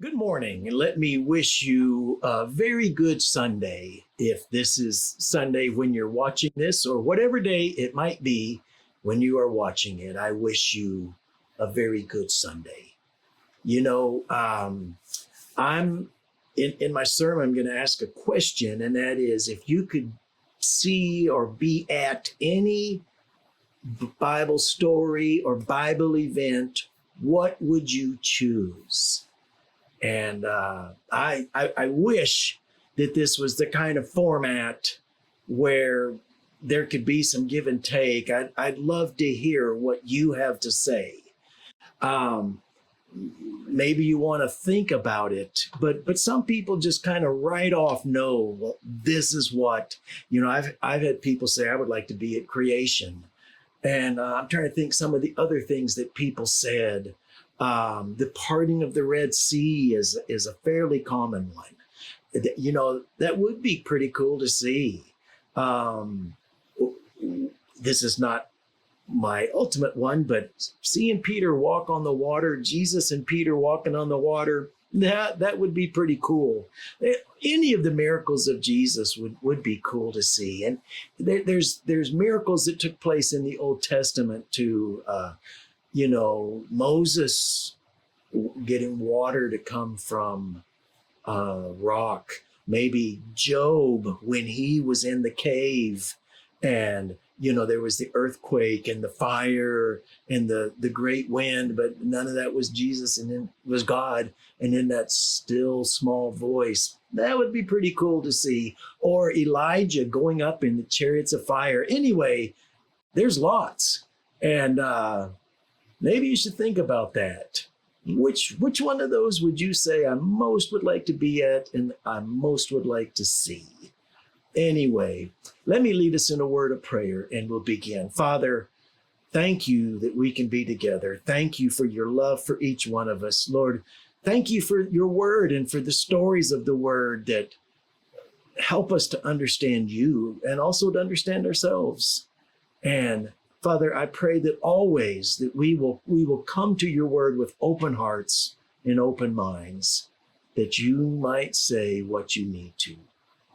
Good morning, and let me wish you a very good Sunday. If this is Sunday when you're watching this, or whatever day it might be when you are watching it, I wish you a very good Sunday. I'm in my sermon, I'm going to ask a question, and that is if you could see or be at any Bible story or Bible event, what would you choose? And I wish that this was the kind of format where there could be some give and take. I'd love to hear what you have to say. Maybe you want to think about it, but some people just kind of right off know, well, this is what, I've had people say, I would like to be at creation. And I'm trying to think some of the other things that people said. The parting of the Red Sea is a fairly common one. That would be pretty cool to see. This is not my ultimate one, but seeing Peter walk on the water, Jesus and Peter walking on the water, that would be pretty cool. Any of the miracles of Jesus would be cool to see. And there's miracles that took place in the Old Testament too. Moses getting water to come from rock. Maybe Job when he was in the cave and, there was the earthquake and the fire and the great wind, but none of that was Jesus and then was God. And in that still small voice, that would be pretty cool to see. Or Elijah going up in the chariots of fire. Anyway, there's lots. And, maybe you should think about that. Which one of those would you say I most would like to be at and I most would like to see? Anyway, let me lead us in a word of prayer and we'll begin. Father, thank you that we can be together. Thank you for your love for each one of us. Lord, thank you for your word and for the stories of the word that help us to understand you and also to understand ourselves. And Father, I pray that always that we will come to your word with open hearts and open minds, that you might say what you need to.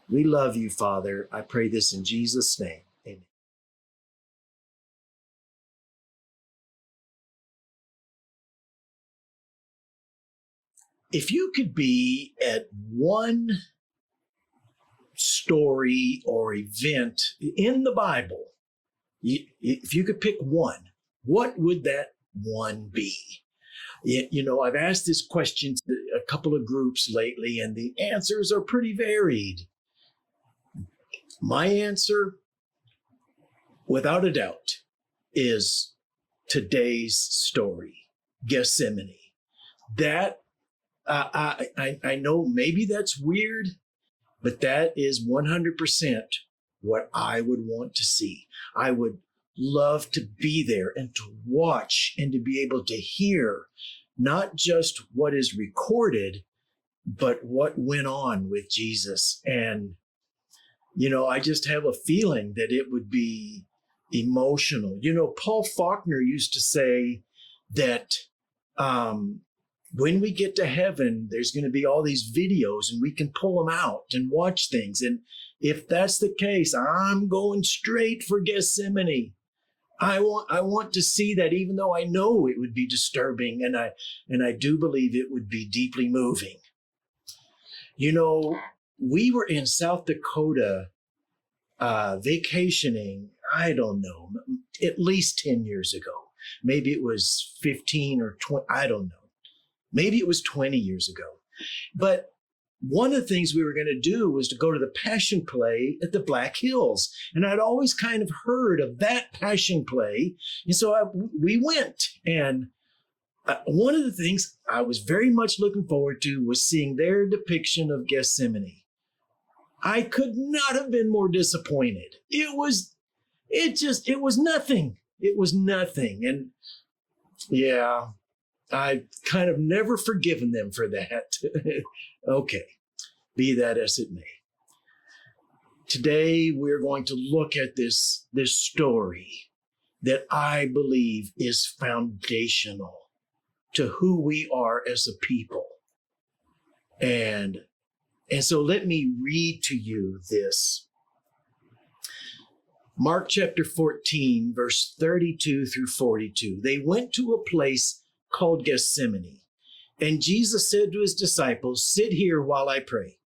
We love you, Father. I pray this in Jesus' name. Amen. If you could be at one story or event in the Bible, if you could pick one, what would that one be? I've asked this question to a couple of groups lately, and the answers are pretty varied. My answer, without a doubt, is today's story, Gethsemane. That, I know maybe that's weird, but that is 100% what I would want to see. I would love to be there and to watch and to be able to hear not just what is recorded, but what went on with Jesus. And, I just have a feeling that it would be emotional. Paul Faulkner used to say that when we get to heaven, there's going to be all these videos and we can pull them out and watch things. And if that's the case, I'm going straight for Gethsemane. I want to see that, even though I know it would be disturbing, and I do believe it would be deeply moving. We were in South Dakota vacationing, I don't know, at least 10 years ago. Maybe it was 15 or 20, I don't know. Maybe it was 20 years ago. But one of the things we were going to do was to go to the Passion Play at the Black Hills. And I'd always kind of heard of that Passion Play. And so we went. And one of the things I was very much looking forward to was seeing their depiction of Gethsemane. I could not have been more disappointed. It was nothing. It was nothing. And yeah, I kind of never forgiven them for that. Okay, be that as it may. Today, we're going to look at this story that I believe is foundational to who we are as a people. And so let me read to you this. Mark chapter 14, verse 32 through 42. They went to a place called Gethsemane, and Jesus said to his disciples, "Sit here while I pray."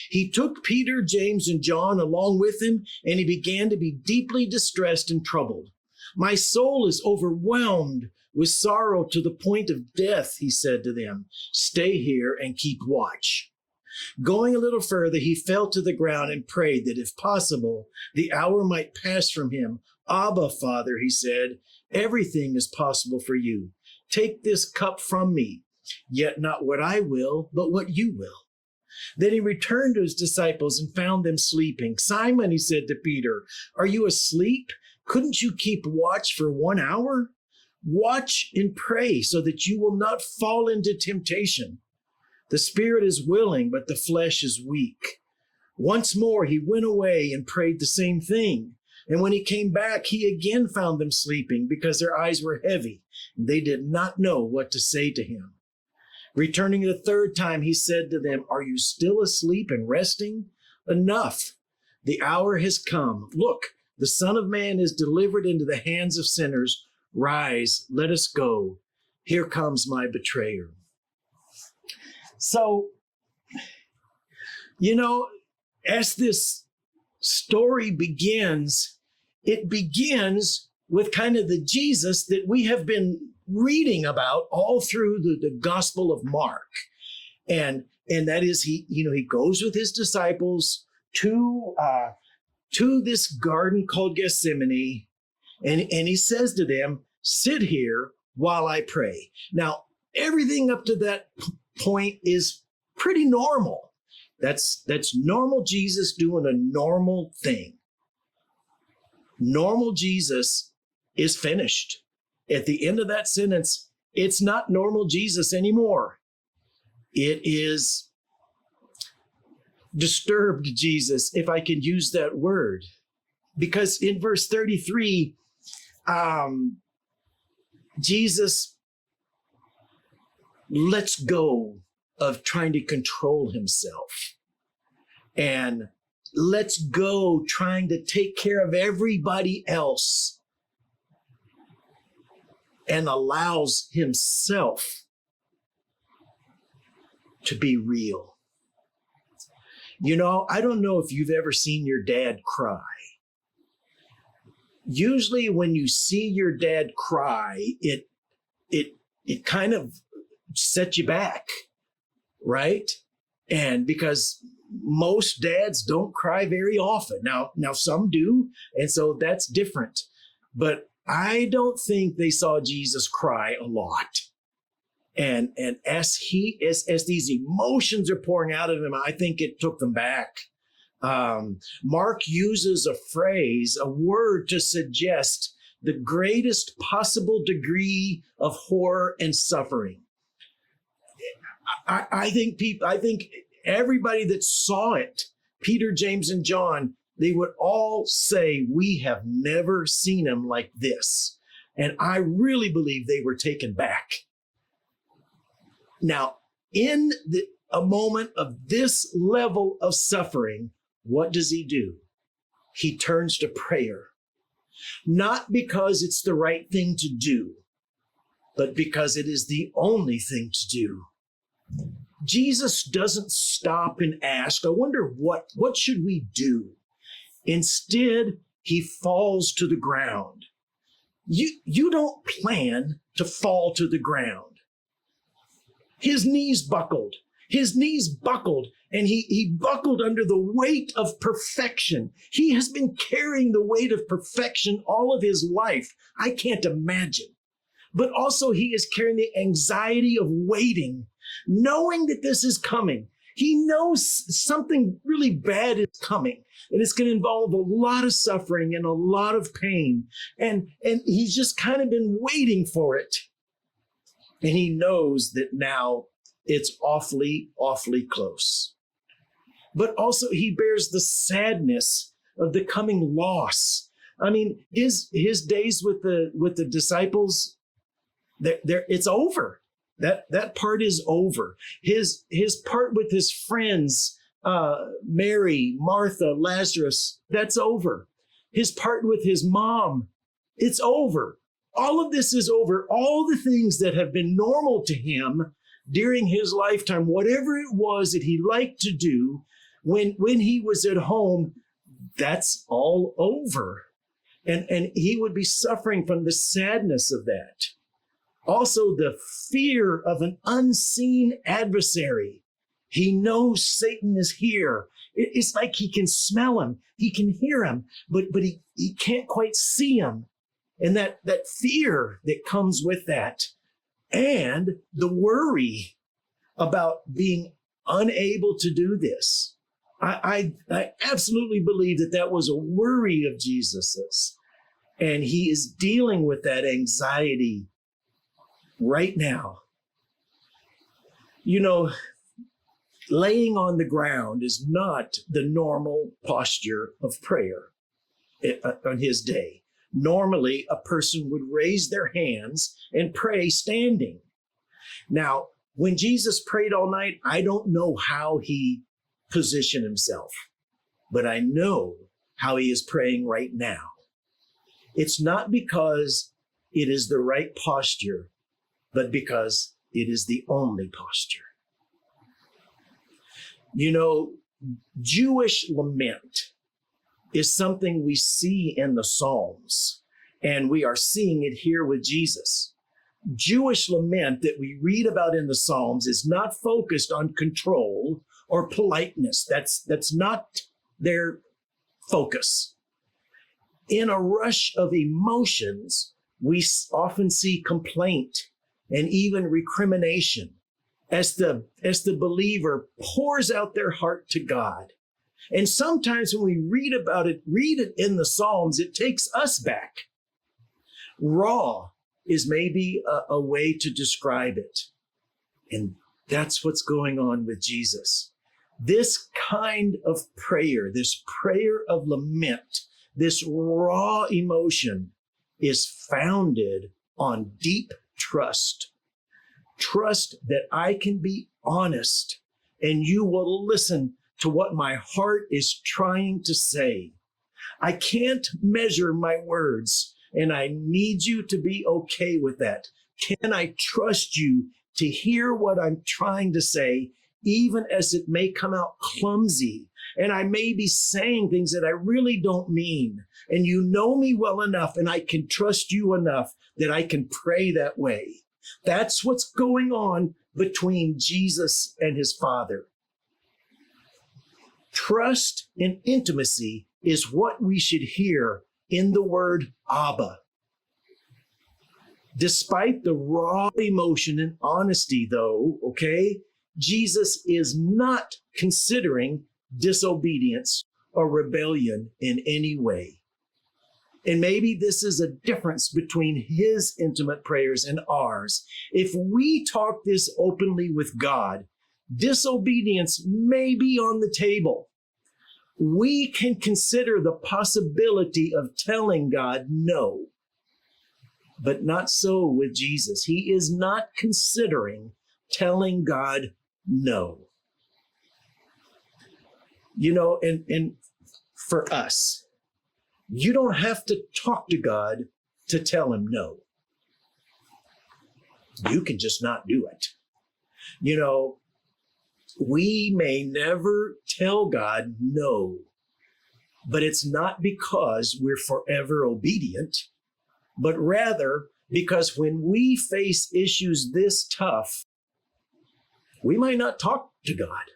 He took Peter, James, and John along with him, and he began to be deeply distressed and troubled. "My soul is overwhelmed with sorrow to the point of death," he said to them. "Stay here and keep watch." Going a little further, he fell to the ground and prayed that if possible, the hour might pass from him. "Abba, Father," he said, "everything is possible for you. Take this cup from me, yet not what I will, but what you will." Then he returned to his disciples and found them sleeping. "Simon," he said to Peter, "are you asleep? Couldn't you keep watch for 1 hour? Watch and pray so that you will not fall into temptation. The spirit is willing, but the flesh is weak." Once more he went away and prayed the same thing. And when he came back, he again found them sleeping because their eyes were heavy. They did not know what to say to him. Returning the third time, he said to them, "Are you still asleep and resting? Enough. The hour has come. Look, the Son of Man is delivered into the hands of sinners. Rise, let us go. Here comes my betrayer." So, as this story begins, it begins with kind of the Jesus that we have been reading about all through the Gospel of Mark. And that is he goes with his disciples to this garden called Gethsemane, and he says to them, "Sit here while I pray." Now, everything up to that point is pretty normal. That's normal Jesus doing a normal thing. Normal Jesus is finished. At the end of that sentence, it's not normal Jesus anymore. It is disturbed Jesus, if I can use that word. Because in verse 33, Jesus lets go of trying to control himself and lets go trying to take care of everybody else and allows himself to be real. I don't know if you've ever seen your dad cry. Usually when you see your dad cry, it kind of sets you back, right? And because most dads don't cry very often. Now some do, and so that's different. But I don't think they saw Jesus cry a lot. And as these emotions are pouring out of him, I think it took them back. Mark uses a word to suggest the greatest possible degree of horror and suffering. I think everybody that saw it, Peter, James, and John, they would all say, "We have never seen him like this." And I really believe they were taken back. Now, in a moment of this level of suffering, what does he do? He turns to prayer. Not because it's the right thing to do, but because it is the only thing to do. Jesus doesn't stop and ask, "I wonder what should we do?" Instead, he falls to the ground. You don't plan to fall to the ground. His knees buckled, and he buckled under the weight of perfection. He has been carrying the weight of perfection all of his life. I can't imagine. But also he is carrying the anxiety of waiting, knowing that this is coming. He knows something really bad is coming, and it's going to involve a lot of suffering and a lot of pain. And he's just kind of been waiting for it. And he knows that now it's awfully, awfully close. But also he bears the sadness of the coming loss. I mean, his days with the disciples, it's over. That part is over. His part with his friends, Mary, Martha, Lazarus, that's over. His part with his mom, it's over. All of this is over. All the things that have been normal to him during his lifetime, whatever it was that he liked to do when he was at home, that's all over. And he would be suffering from the sadness of that. Also, the fear of an unseen adversary. He knows Satan is here. It's like he can smell him. He can hear him, but he can't quite see him. And that fear that comes with that, and the worry about being unable to do this. I absolutely believe that was a worry of Jesus's. And he is dealing with that anxiety right now. You know, laying on the ground is not the normal posture of prayer on his day. Normally, a person would raise their hands and pray standing. Now, when Jesus prayed all night, I don't know how he positioned himself, but I know how he is praying right now. It's not because it is the right posture, but because it is the only posture. You know, Jewish lament is something we see in the Psalms, and we are seeing it here with Jesus. Jewish lament that we read about in the Psalms is not focused on control or politeness. That's not their focus. In a rush of emotions, we often see complaint and even recrimination as the believer pours out their heart to God. And sometimes when we read it in the Psalms, it takes us back. Raw is maybe a way to describe it. And that's what's going on with Jesus. This kind of prayer, this prayer of lament, this raw emotion is founded on deep trust. Trust that I can be honest and you will listen to what my heart is trying to say. I can't measure my words, and I need you to be okay with that. Can I trust you to hear what I'm trying to say, even as it may come out clumsy, and I may be saying things that I really don't mean, and you know me well enough, and I can trust you enough that I can pray that way. That's what's going on between Jesus and his Father. Trust and intimacy is what we should hear in the word Abba. Despite the raw emotion and honesty, though, okay, Jesus is not considering disobedience or rebellion in any way. And maybe this is a difference between his intimate prayers and ours. If we talk this openly with God, disobedience may be on the table. We can consider the possibility of telling God no, but not so with Jesus. He is not considering telling God no. You know, and for us, you don't have to talk to God to tell him no. You can just not do it. You know, we may never tell God no, but it's not because we're forever obedient, but rather because when we face issues this tough, we might not talk to God.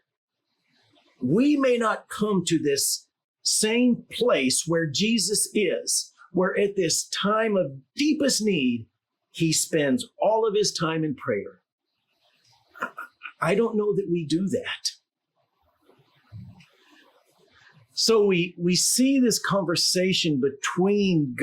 We may not come to this same place where Jesus is, where at this time of deepest need, he spends all of his time in prayer. I don't know that we do that. So we see this conversation between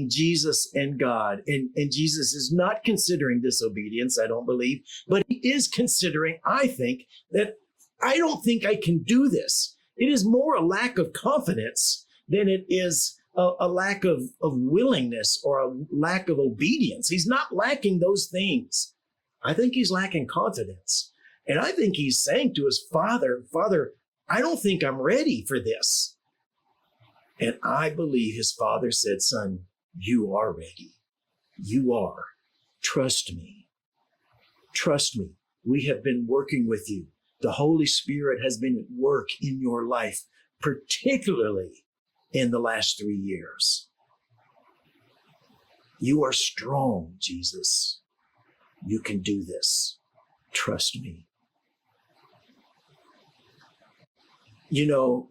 Jesus and God. And Jesus is not considering disobedience, I don't believe, but he is considering, I think, that I don't think I can do this. It is more a lack of confidence than it is a lack of willingness or a lack of obedience. He's not lacking those things. I think he's lacking confidence. And I think he's saying to his father, Father, I don't think I'm ready for this. And I believe his father said, son, you are ready. You are. Trust me. Trust me. We have been working with you. The Holy Spirit has been at work in your life, particularly in the last 3 years. You are strong, Jesus. You can do this. Trust me. You know,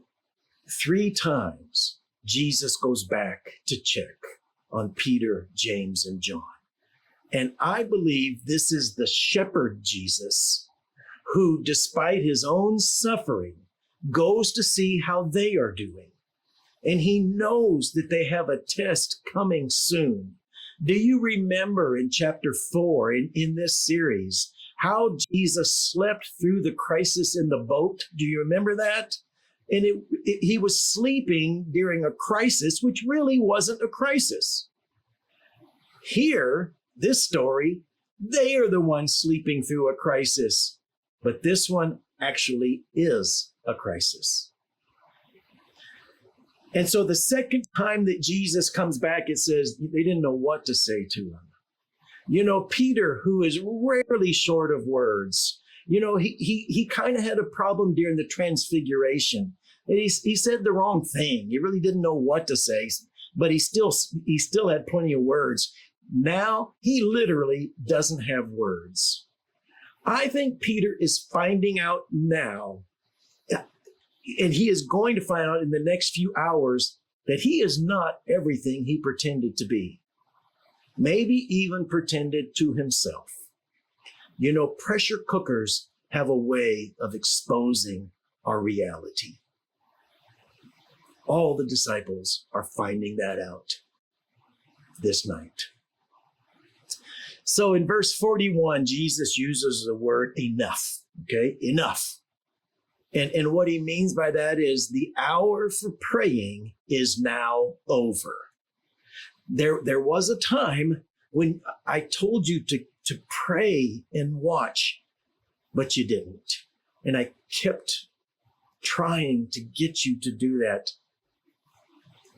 3 times Jesus goes back to check on Peter, James, and John. And I believe this is the shepherd Jesus who, despite his own suffering, goes to see how they are doing. And he knows that they have a test coming soon. Do you remember in chapter 4 in this series how Jesus slept through the crisis in the boat? Do you remember that? And he was sleeping during a crisis, which really wasn't a crisis. Here, this story, they are the ones sleeping through a crisis, but this one actually is a crisis. And so the second time that Jesus comes back, it says they didn't know what to say to him. You know, Peter, who is rarely short of words, you know, he kind of had a problem during the transfiguration. And he said the wrong thing. He really didn't know what to say, but he still had plenty of words. Now he literally doesn't have words. I think Peter is finding out now, and he is going to find out in the next few hours, that he is not everything he pretended to be. Maybe even pretended to himself. You know, pressure cookers have a way of exposing our reality. All the disciples are finding that out this night. So in verse 41, Jesus uses the word enough, okay? Enough. And what he means by that is the hour for praying is now over. There was a time when I told you to pray and watch, but you didn't. And I kept trying to get you to do that,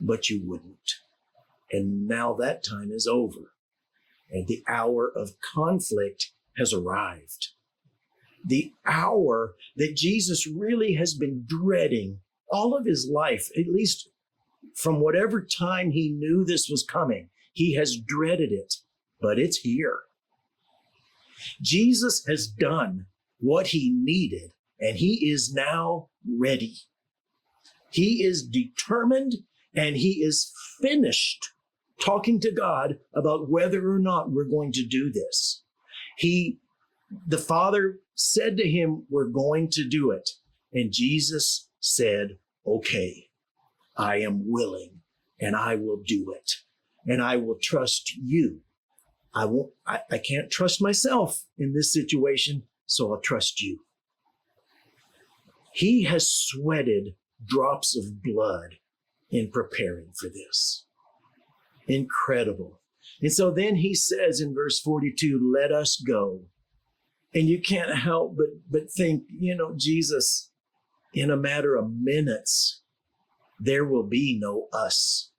but you wouldn't. And now that time is over. And the hour of conflict has arrived. The hour that Jesus really has been dreading all of his life, at least from whatever time he knew this was coming, he has dreaded it, but it's here. Jesus has done what he needed, and he is now ready. He is determined, and he is finished talking to God about whether or not we're going to do this. The Father said to him, we're going to do it. And Jesus said, okay, I am willing and I will do it. And I will trust you. I can't trust myself in this situation, so I'll trust you. He has sweated drops of blood in preparing for this. Incredible. And so then he says in verse 42, let us go. And you can't help but think, you know, Jesus, in a matter of minutes, there will be no us.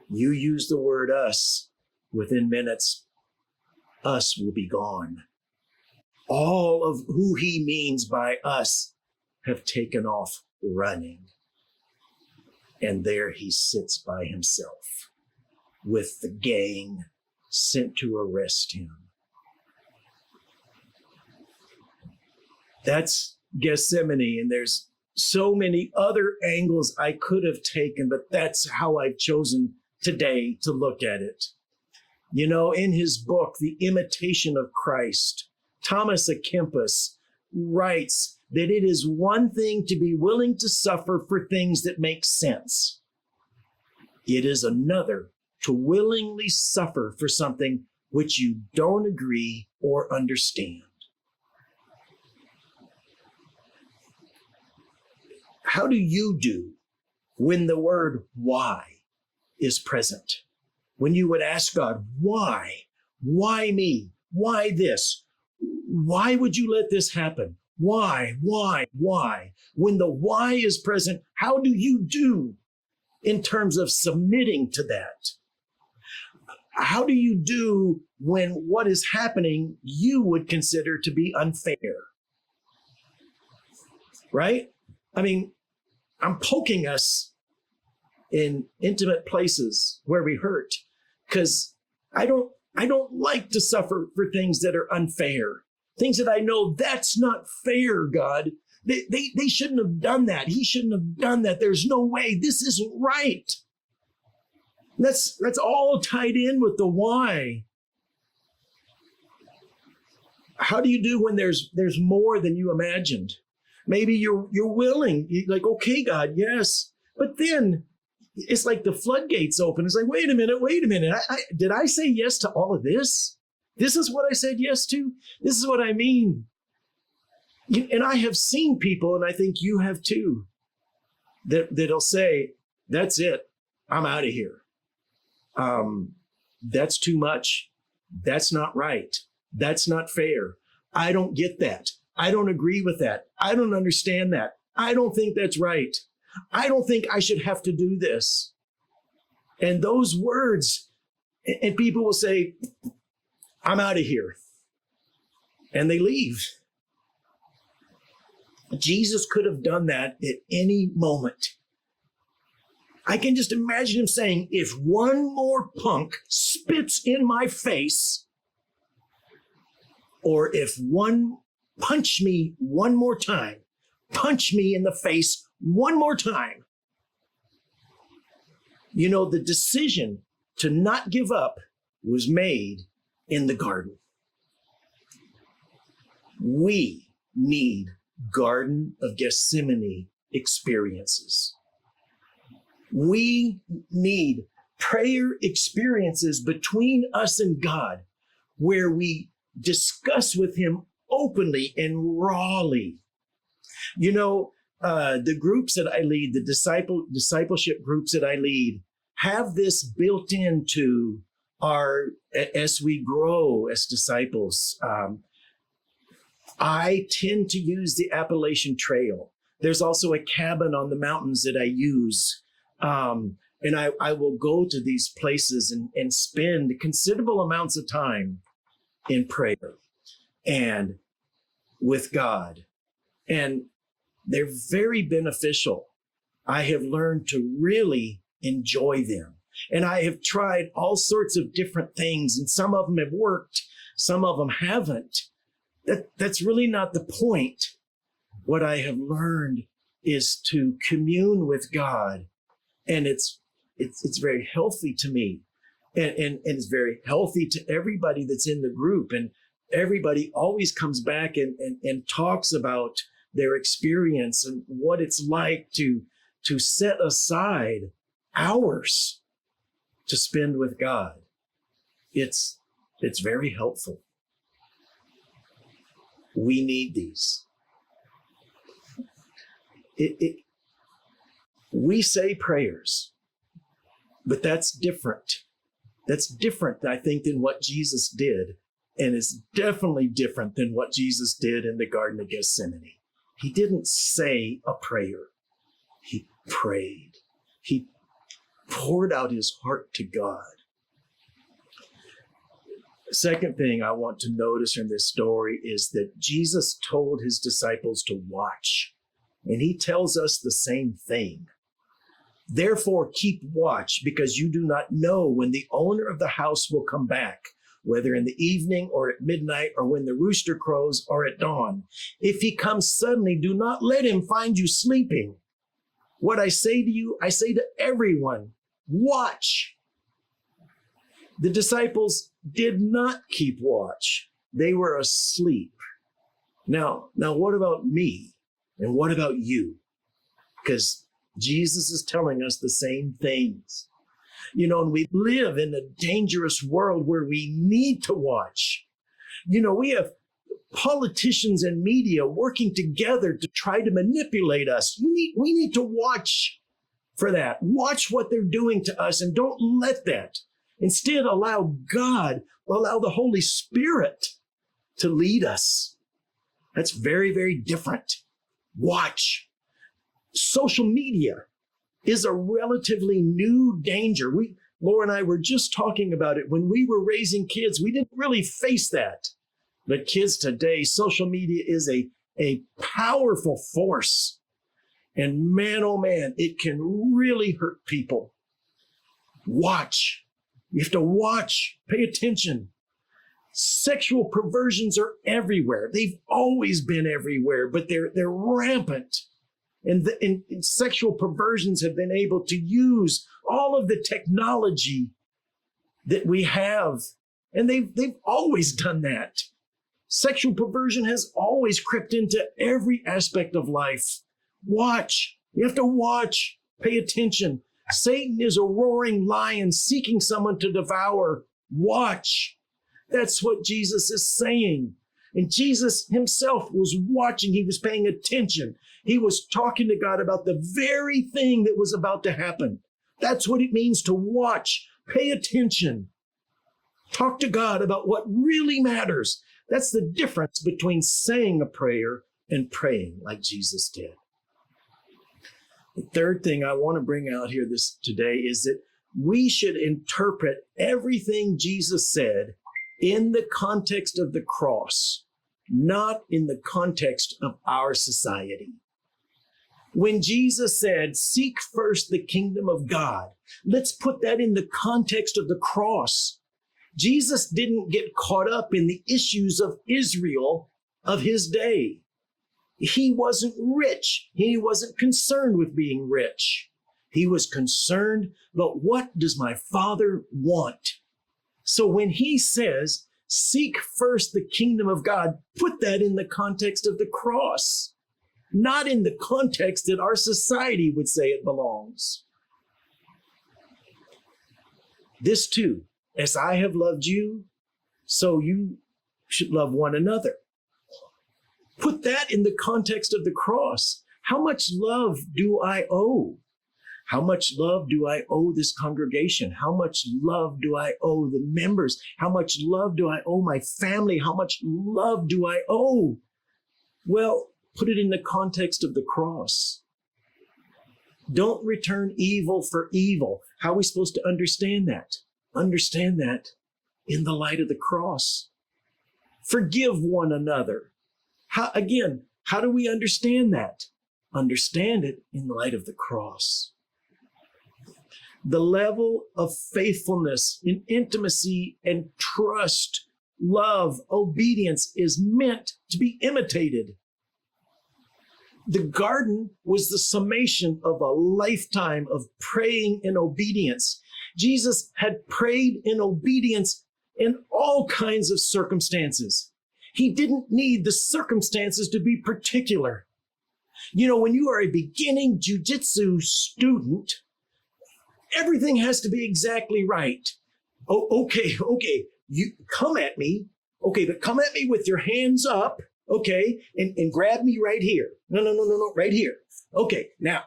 You use the word us, within minutes, us will be gone. All of who he means by us have taken off running. And there he sits by himself with the gang sent to arrest him. That's Gethsemane, and there's so many other angles I could have taken, but that's how I've chosen today to look at it. You know, in his book, The Imitation of Christ, Thomas à Kempis writes that it is one thing to be willing to suffer for things that make sense. It is another to willingly suffer for something which you don't agree or understand. How do you do when the word why is present? When you would ask God, why? Why me? Why this? Why would you let this happen? Why? When the why is present, how do you do in terms of submitting to that? How do you do when what is happening you would consider to be unfair? Right? I mean, I'm poking us in intimate places where we hurt because I don't like to suffer for things that are unfair. Things that I know that's not fair, God. They shouldn't have done that. He shouldn't have done that. There's no way. This isn't right. That's all tied in with the why. How do you do when there's more than you imagined? Maybe you're willing. You're like, okay, God, yes. But then it's like the floodgates open. It's like, wait a minute. Did I say yes to all of this? This is what I said yes to? This is what I mean. And I have seen people, and I think you have too, that'll say, that's it. I'm out of here. That's too much. That's not right. That's not fair. I don't get that. I don't agree with that. I don't understand that. I don't think that's right. I don't think I should have to do this. And those words, and people will say, I'm out of here. And they leave. Jesus could have done that at any moment. I can just imagine him saying, if one more punk spits in my face, or if one punch me one more time, punch me in the face one more time. You know, the decision to not give up was made in the garden. We need Garden of Gethsemane experiences. We need prayer experiences between us and God where we discuss with him openly and rawly. You know, the groups that I lead, the discipleship groups that I lead, have this built into as we grow as disciples. I tend to use the Appalachian Trail. There's also a cabin on the mountains that I use. And I will go to these places and spend considerable amounts of time in prayer and with God. And they're very beneficial. I have learned to really enjoy them. And I have tried all sorts of different things, and some of them have worked, some of them haven't. That's really not the point. What I have learned is to commune with God, and it's very healthy to me, and it's very healthy to everybody that's in the group. And everybody always comes back and talks about their experience and what it's like to set aside hours to spend with God. It's very helpful. We need these. We say prayers, but that's different. That's different, I think, than what Jesus did. And it's definitely different than what Jesus did in the Garden of Gethsemane. He didn't say a prayer. He prayed. He poured out his heart to God. Second thing I want to notice from this story is that Jesus told his disciples to watch, and he tells us the same thing. Therefore, keep watch, because you do not know when the owner of the house will come back, whether in the evening or at midnight or when the rooster crows or at dawn. If he comes suddenly, do not let him find you sleeping. What I say to you, I say to everyone, watch. The disciples did not keep watch. They were asleep. Now, what about me? And what about you? Because Jesus is telling us the same things. You know, and we live in a dangerous world where we need to watch. You know, we have politicians and media working together to try to manipulate us. We need to watch for that. Watch what they're doing to us, and don't let that. Instead, allow God, allow the Holy Spirit to lead us. That's very, very different. Watch. Social media is a relatively new danger. Laura and I were just talking about it. When we were raising kids, we didn't really face that. But kids today, social media is a powerful force. And man, oh man, it can really hurt people. Watch. You have to watch. Pay attention. Sexual perversions are everywhere. They've always been everywhere, but they're rampant. And sexual perversions have been able to use all of the technology that we have. And they've always done that. Sexual perversion has always crept into every aspect of life. Watch. You have to watch. Pay attention. Satan is a roaring lion seeking someone to devour. Watch. That's what Jesus is saying. And Jesus himself was watching. He was paying attention. He was talking to God about the very thing that was about to happen. That's what it means to watch. Pay attention. Talk to God about what really matters. That's the difference between saying a prayer and praying like Jesus did. The third thing I want to bring out here today is that we should interpret everything Jesus said in the context of the cross, not in the context of our society. When Jesus said, seek first the kingdom of God, let's put that in the context of the cross. Jesus didn't get caught up in the issues of Israel of his day. He wasn't rich. He wasn't concerned with being rich. He was concerned about what does my Father want? So when he says, seek first the kingdom of God, put that in the context of the cross, not in the context that our society would say it belongs. This too, as I have loved you, so you should love one another. Put that in the context of the cross. How much love do I owe? How much love do I owe this congregation? How much love do I owe the members? How much love do I owe my family? How much love do I owe? Well, put it in the context of the cross. Don't return evil for evil. How are we supposed to understand that? Understand that in the light of the cross. Forgive one another. How do we understand that? Understand it in the light of the cross. The level of faithfulness in intimacy and trust, love, obedience is meant to be imitated. The garden was the summation of a lifetime of praying in obedience. Jesus had prayed in obedience in all kinds of circumstances. He didn't need the circumstances to be particular. You know, when you are a beginning jiu-jitsu student, everything has to be exactly right. Oh, okay. You come at me. Okay, but come at me with your hands up. Okay, and grab me right here. No, right here. Okay, now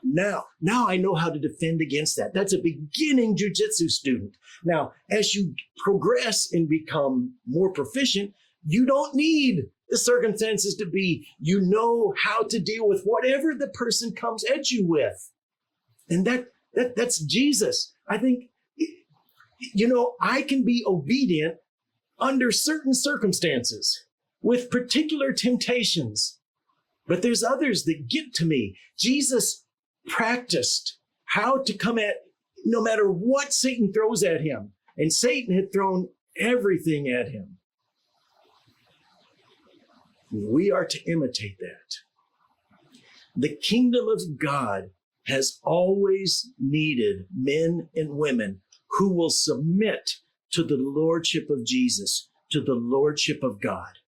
I know how to defend against that. That's a beginning jiu-jitsu student. Now, as you progress and become more proficient, you don't need the circumstances to be, you know how to deal with whatever the person comes at you with. And that's Jesus. I think, you know, I can be obedient under certain circumstances with particular temptations, but there's others that get to me. Jesus practiced how to come at no matter what Satan throws at him, and Satan had thrown everything at him. We are to imitate that. The kingdom of God has always needed men and women who will submit to the lordship of Jesus, to the lordship of God.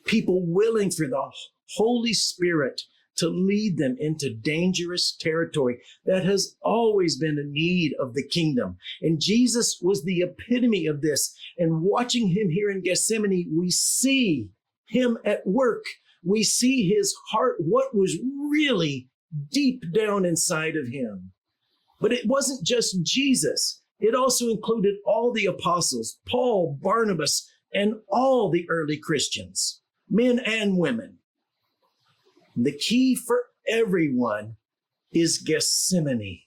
People willing for the Holy Spirit to lead them into dangerous territory that has always been a need of the kingdom. And Jesus was the epitome of this. And watching him here in Gethsemane, we see him at work. We see his heart, what was really deep down inside of him. But it wasn't just Jesus. It also included all the apostles, Paul, Barnabas, and all the early Christians, men and women. The key for everyone is Gethsemane.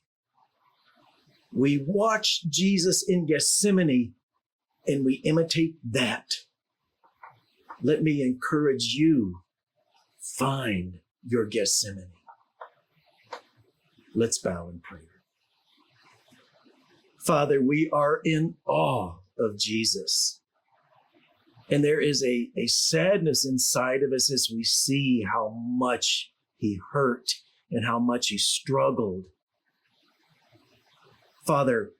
We watch Jesus in Gethsemane and we imitate that. Let me encourage you, find your Gethsemane. Let's bow in prayer. Father, we are in awe of Jesus. And there is a sadness inside of us as we see how much he hurt and how much he struggled. Father,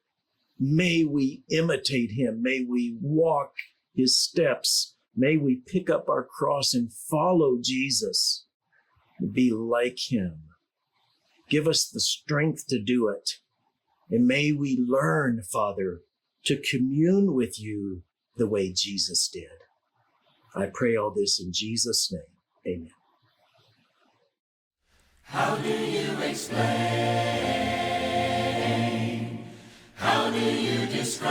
may we imitate him. May we walk his steps. May we pick up our cross and follow Jesus, be like him. Give us the strength to do it. And may we learn, Father, to commune with you the way Jesus did. I pray all this in Jesus' name. Amen. How do you explain? How do you describe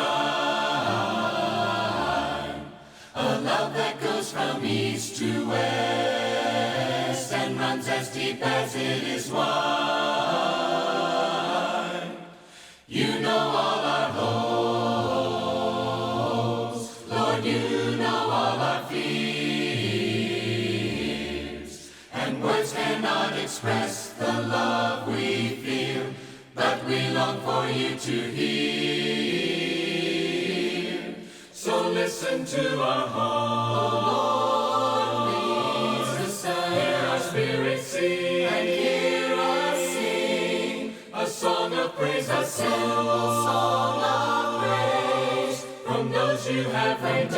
a love that goes from east to west and runs as deep as it is wide? You know all our hopes, Lord, you know all our fears, and words cannot express the love we feel, but we long for you to hear. So listen to our heart, please listen. Hear our spirits sing, and hear us sing a song of praise, a simple song of praise from those you have redeemed.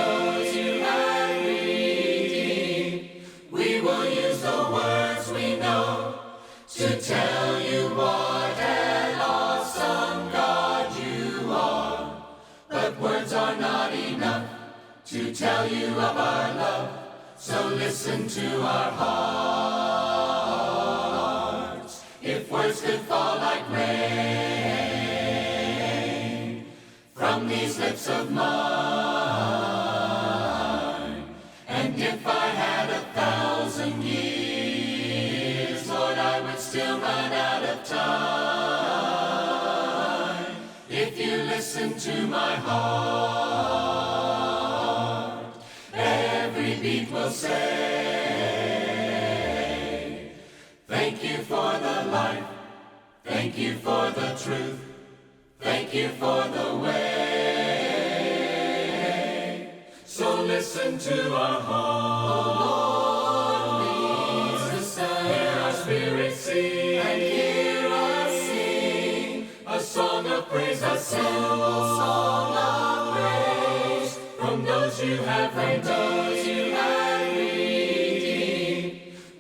We will use the words we know to tell you what an awesome God you are. But words are not enough to tell you of our love, so listen to our hearts. If words could fall like rain from these lips of mine, and if I had 1,000 years, Lord, I would still run out of time. If you listen to my heart, every beat will say, thank you for the life, thank you for the truth, thank you for the way. So listen to our heart, please listen. Hear our spirits sing, and hear us sing a song of praise, a simple song of praise from those you have redeemed.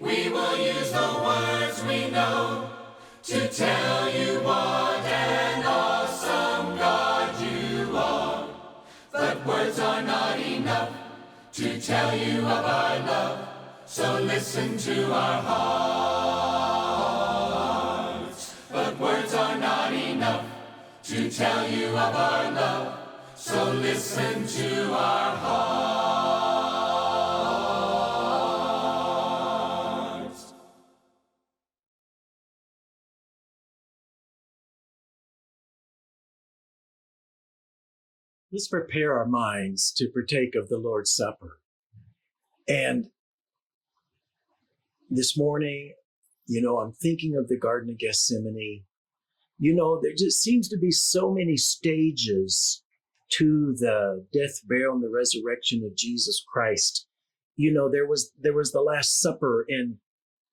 We will use the words we know to tell you what an awesome God you are. But words are not enough to tell you of our love, so listen to our hearts. But words are not enough to tell you of our love, so listen to our hearts. Let's prepare our minds to partake of the Lord's Supper. And this morning, I'm thinking of the Garden of Gethsemane. There just seems to be so many stages to the death, burial, and the resurrection of Jesus Christ. There was the Last Supper, and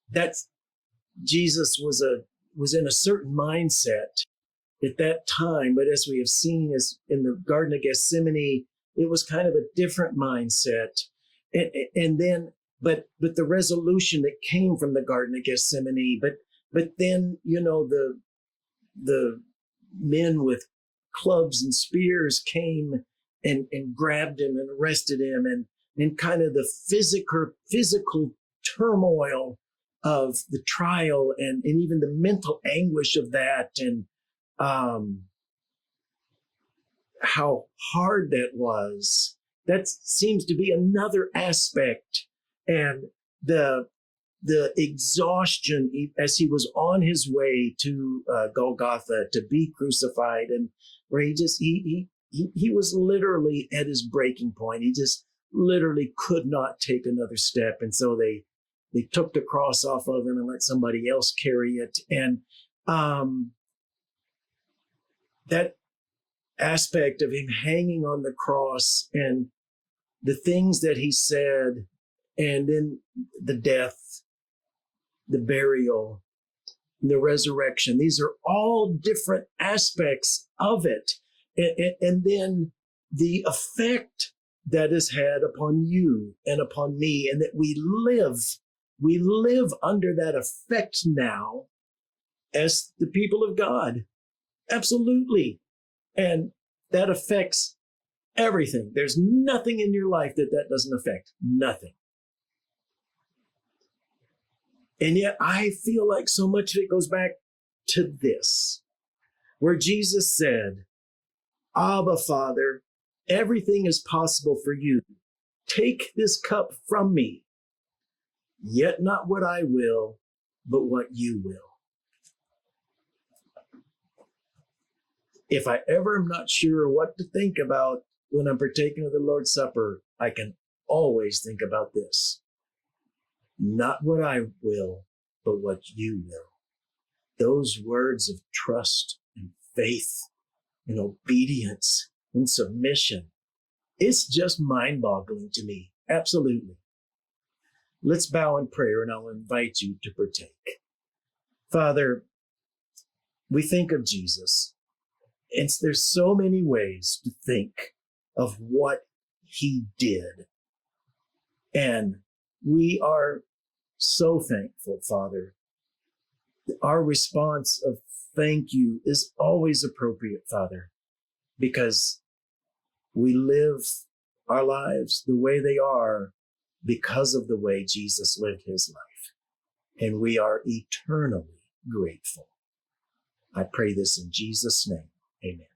that's Jesus was in a certain mindset at that time, but as we have seen is in the Garden of Gethsemane, it was kind of a different mindset. And then, but the resolution that came from the Garden of Gethsemane, but then, the men with clubs and spears came and grabbed him and arrested him, and kind of the physical turmoil of the trial and even the mental anguish of that, and how hard that was. that seems to be another aspect. And the exhaustion as he was on his way to Golgotha to be crucified, and where he was literally at his breaking point. He just literally could not take another step. And so they took the cross off of him and let somebody else carry it. And that aspect of him hanging on the cross and the things that he said, and then the death, the burial, the resurrection, these are all different aspects of it. And then the effect that is had upon you and upon me, and that we live under that effect now as the people of God. Absolutely. And that affects everything. There's nothing in your life that doesn't affect. Nothing. And yet I feel like so much of it goes back to this, where Jesus said, Abba, Father, everything is possible for you. Take this cup from me, yet not what I will, but what you will. If I ever am not sure what to think about when I'm partaking of the Lord's Supper, I can always think about this. Not what I will, but what you will. Those words of trust and faith and obedience and submission, it's just mind-boggling to me. Absolutely. Let's bow in prayer, and I'll invite you to partake. Father, we think of Jesus. And there's so many ways to think of what he did. And we are so thankful, Father. Our response of thank you is always appropriate, Father, because we live our lives the way they are because of the way Jesus lived his life. And we are eternally grateful. I pray this in Jesus' name. Amen.